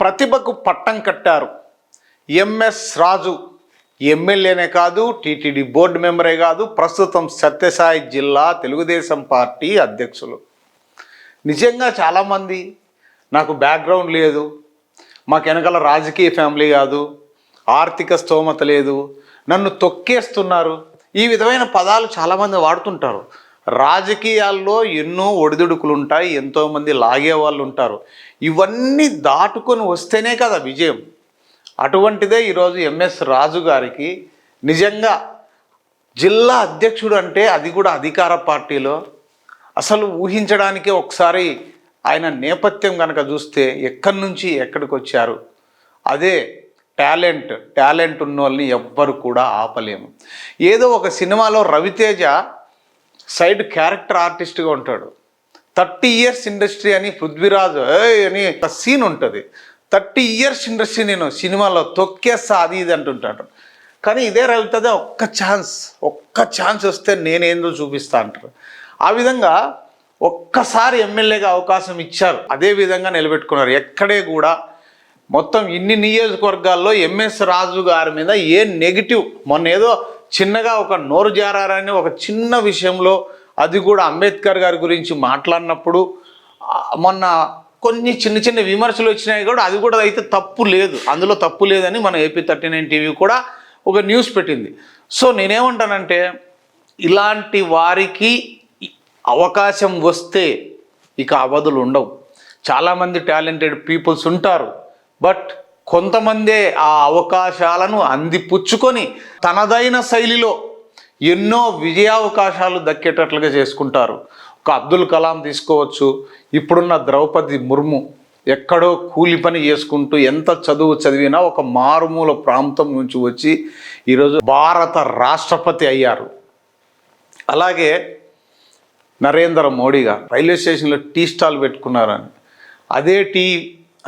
ప్రతిభకు పట్టం కట్టారు. ఎంఎస్ రాజు ఎమ్మెల్యేనే కాదు, టీటీడీ బోర్డు మెంబరే కాదు, ప్రస్తుతం సత్యసాయి జిల్లా తెలుగుదేశం పార్టీ అధ్యక్షులు. నిజంగా చాలామంది నాకు బ్యాక్గ్రౌండ్ లేదు, మాకు వెనకాల రాజకీయ ఫ్యామిలీ కాదు, ఆర్థిక స్తోమత లేదు, నన్ను తొక్కేస్తున్నారు, ఈ విధమైన పదాలు చాలామంది వాడుతుంటారు. రాజకీయాల్లో ఎన్నో ఒడిదుడుకులు ఉంటాయి, ఎంతోమంది లాగే వాళ్ళు ఉంటారు. ఇవన్నీ దాటుకొని వస్తేనే కదా విజయం. అటువంటిదే ఈరోజు ఎంఎస్ రాజు గారికి నిజంగా జిల్లా అధ్యక్షుడు అంటే అది కూడా అధికార పార్టీలో అసలు ఊహించడానికే ఒకసారి ఆయన నేపథ్యం కనుక చూస్తే ఎక్కడి నుంచి ఎక్కడికి వచ్చారు. అదే టాలెంట్ ఉన్న వాళ్ళని ఎవ్వరు కూడా ఆపలేము. ఏదో ఒక సినిమాలో రవితేజ సైడ్ క్యారెక్టర్ ఆర్టిస్ట్గా ఉంటాడు. 30 years ఇండస్ట్రీ అని పృథ్వీరాజ్ అని ఒక సీన్ ఉంటుంది. 30 years ఇండస్ట్రీ నేను సినిమాలో తొక్కేస్తా అది ఇది అంటుంటాడు. కానీ ఇదే రవితేజ ఒక్క ఛాన్స్ వస్తే నేనేందో చూపిస్తా అంటారు. ఆ విధంగా ఒక్కసారి ఎమ్మెల్యేగా అవకాశం ఇచ్చారు, అదే విధంగా నిలబెట్టుకున్నారు. ఎక్కడే కూడా మొత్తం ఇన్ని నియోజకవర్గాల్లో ఎంఎస్ రాజు గారి మీద ఏ నెగిటివ్, మొన్న ఏదో చిన్నగా ఒక నోరు జారారని ఒక చిన్న విషయంలో, అది కూడా అంబేద్కర్ గారి గురించి మాట్లాడినప్పుడు మొన్న కొన్ని చిన్న విమర్శలు వచ్చినాయి కూడా, అది కూడా అయితే తప్పు లేదు, అందులో తప్పు లేదని మన AP39 టీవీ కూడా ఒక న్యూస్ పెట్టింది. సో నేనేమంటానంటే ఇలాంటి వారికి అవకాశం వస్తే ఇక అవధులు ఉండవు. చాలామంది టాలెంటెడ్ పీపుల్స్ ఉంటారు, బట్ కొంతమందే ఆ అవకాశాలను అందిపుచ్చుకొని తనదైన శైలిలో ఎన్నో విజయావకాశాలు దక్కేటట్లుగా చేసుకుంటారు. ఒక అబ్దుల్ కలాం తీసుకోవచ్చు, ఇప్పుడున్న ద్రౌపది ముర్ము ఎక్కడో కూలి పని చేసుకుంటూ ఎంత చదువు చదివినా ఒక మారుమూల ప్రాంతం నుంచి వచ్చి ఈరోజు భారత రాష్ట్రపతి అయ్యారు. అలాగే నరేంద్ర మోడీ గారు రైల్వే స్టేషన్లో టీ స్టాల్ పెట్టుకున్నారని, అదే టీ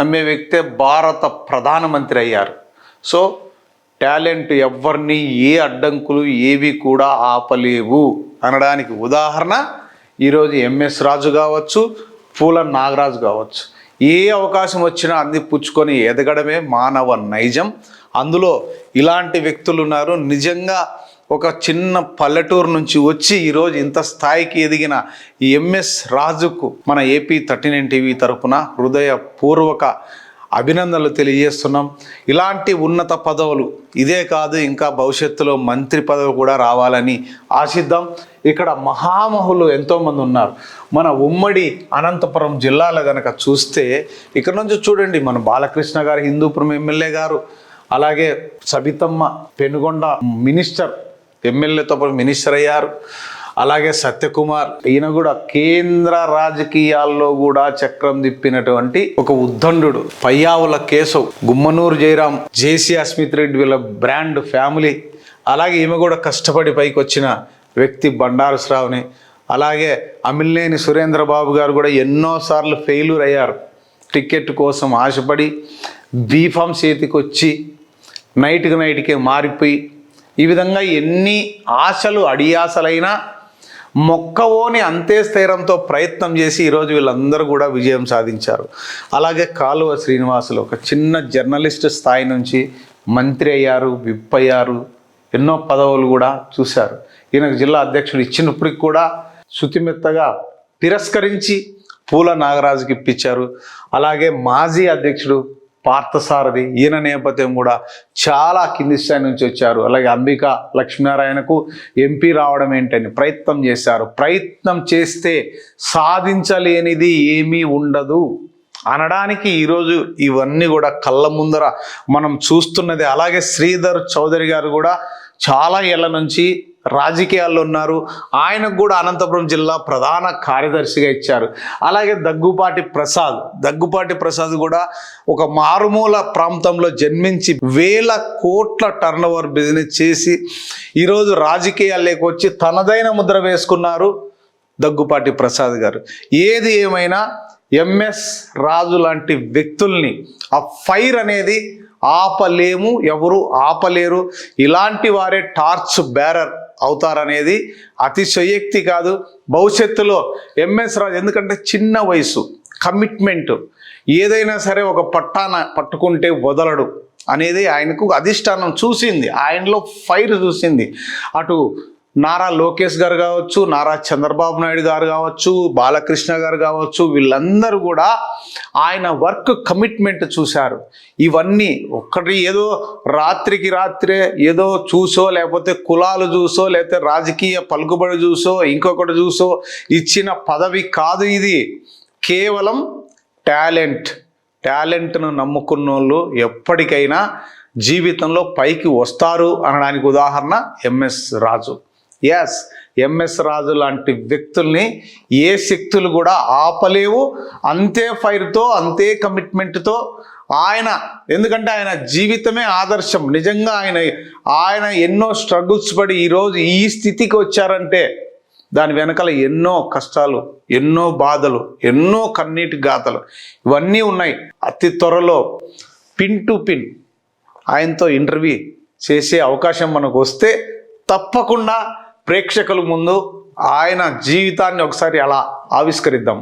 అమ్మే వ్యక్తే భారత ప్రధానమంత్రి అయ్యారు. సో టాలెంట్ ఎవరిని ఏ అడ్డంకులు ఏవి కూడా ఆపలేవు అనడానికి ఉదాహరణ ఈరోజు ఎంఎస్ రాజు కావచ్చు, పూల నాగరాజు కావచ్చు. ఏ అవకాశం వచ్చినా అందిపుచ్చుకొని ఎదగడమే మానవ నైజం. అందులో ఇలాంటి వ్యక్తులు ఉన్నారు. నిజంగా ఒక చిన్న పల్లెటూరు నుంచి వచ్చి ఈరోజు ఇంత స్థాయికి ఎదిగిన ఈ ఎంఎస్ రాజుకు మన AP39 టీవీ తరపున హృదయపూర్వక అభినందనలు తెలియజేస్తున్నాం. ఇలాంటి ఉన్నత పదవులు ఇదే కాదు, ఇంకా భవిష్యత్తులో మంత్రి పదవి కూడా రావాలని ఆశిద్దాం. ఇక్కడ మహామహులు ఎంతోమంది ఉన్నారు. మన ఉమ్మడి అనంతపురం జిల్లాలో కనుక చూస్తే ఇక్కడ నుంచి చూడండి, మన బాలకృష్ణ గారు హిందూపురం ఎమ్మెల్యే గారు, అలాగే సబితమ్మ పెనుగొండ మినిస్టర్, ఎమ్మెల్యేతో పాటు మినిస్టర్ అయ్యారు. అలాగే సత్యకుమార్, ఈయన కూడా కేంద్ర రాజకీయాల్లో కూడా చక్రం తిప్పినటువంటి ఒక ఉద్దండు. పయ్యావుల కేశవ్, గుమ్మనూరు జయరాం, జేసీ అస్మిత్ రెడ్డి వీళ్ళ బ్రాండ్ ఫ్యామిలీ. అలాగే ఈమె కూడా కష్టపడి పైకి వచ్చిన వ్యక్తి బండారు శ్రావణి. అలాగే అమిలినేని సురేంద్రబాబు గారు కూడా ఎన్నోసార్లు ఫెయిల్యూర్ అయ్యారు. టికెట్ కోసం ఆశపడి బీఫామ్ చేతికి వచ్చి నైట్కే మారిపోయి, ఈ విధంగా ఎన్ని ఆశలు అడియాసలైనా మొక్కవోని అంతే స్థైర్యంతో ప్రయత్నం చేసి ఈరోజు వీళ్ళందరూ కూడా విజయం సాధించారు. అలాగే కాలువ శ్రీనివాసులు ఒక చిన్న జర్నలిస్ట్ స్థాయి నుంచి మంత్రి అయ్యారు, విప్ అయ్యారు, ఎన్నో పదవులు కూడా చూశారు. ఈయనకు జిల్లా అధ్యక్షుడు ఇచ్చినప్పటికి కూడా శుతిమెత్తగా తిరస్కరించి పూల నాగరాజుకి ఇప్పించారు. అలాగే మాజీ అధ్యక్షుడు పార్థసారథి, ఈయన నేపథ్యం కూడా చాలా కింది స్థాయి నుంచి వచ్చారు. అలాగే అంబికా లక్ష్మీనారాయణకు MP రావడం ఏంటని ప్రయత్నం చేశారు. ప్రయత్నం చేస్తే సాధించలేనిది ఏమీ ఉండదు అనడానికి ఈరోజు ఇవన్నీ కూడా కళ్ళ ముందర మనం చూస్తున్నది. అలాగే శ్రీధర్ చౌదరి గారు కూడా చాలా ఏళ్ల నుంచి రాజకీయాల్లో ఉన్నారు. ఆయనకు కూడా అనంతపురం జిల్లా ప్రధాన కార్యదర్శిగా ఇచ్చారు. అలాగే దగ్గుపాటి ప్రసాద్ కూడా ఒక మారుమూల ప్రాంతంలో జన్మించి వేల కోట్ల టర్నోవర్ బిజినెస్ చేసి ఈరోజు రాజకీయాల్లోకి వచ్చి తనదైన ముద్ర వేసుకున్నారు దగ్గుపాటి ప్రసాద్ గారు. ఏది ఏమైనా ఎంఎస్ రాజు లాంటి వ్యక్తుల్ని ఆ ఫైర్ అనేది ఆపలేము, ఎవరు ఆపలేరు. ఇలాంటి వారే టార్చ్ బేరర్ అవుతారనేది అతిశయోక్తి కాదు. భవిష్యత్తులో ఎంఎస్ రాజు ఎందుకంటే చిన్న వయసు, కమిట్మెంట్, ఏదైనా సరే ఒక పట్టాన పట్టుకుంటే వదలడు అనేది ఆయనకు అధిష్టానం చూసింది, ఆయనలో ఫైర్ చూసింది. అటు నారా లోకేష్ గారు కావచ్చు, నారా చంద్రబాబు నాయుడు గారు కావచ్చు, బాలకృష్ణ గారు కావచ్చు, వీళ్ళందరూ కూడా ఆయన వర్క్ కమిట్మెంట్ చూశారు. ఇవన్నీ ఒక్కటి ఏదో రాత్రికి రాత్రే ఏదో చూసో, లేకపోతే కులాలు చూసో, లేకపోతే రాజకీయ పలుకుబడి చూసో, ఇంకొకటి చూసో ఇచ్చిన పదవి కాదు ఇది. కేవలం టాలెంట్ను నమ్ముకున్న వాళ్ళు ఎప్పటికైనా జీవితంలో పైకి వస్తారు అనడానికి ఉదాహరణ ఎంఎస్ రాజు. ఎస్, ఎంఎస్ రాజు లాంటి వ్యక్తుల్ని ఏ శక్తులు కూడా ఆపలేవు. అంతే ఫైర్తో, అంతే కమిట్మెంట్తో ఆయన, ఎందుకంటే ఆయన జీవితమే ఆదర్శం. నిజంగా ఆయన ఎన్నో స్ట్రగుల్స్ పడి ఈరోజు ఈ స్థితికి వచ్చారంటే దాని వెనకాల ఎన్నో కష్టాలు, ఎన్నో బాధలు, ఎన్నో కన్నీటి గాథలు ఇవన్నీ ఉన్నాయి. అతి త్వరలో పిన్ టు పిన్ ఆయనతో ఇంటర్వ్యూ చేసే అవకాశం మనకు వస్తే తప్పకుండా ప్రేక్షకుల ముందు ఆయన జీవితాన్ని ఒకసారి అలా ఆవిష్కరిద్దాం.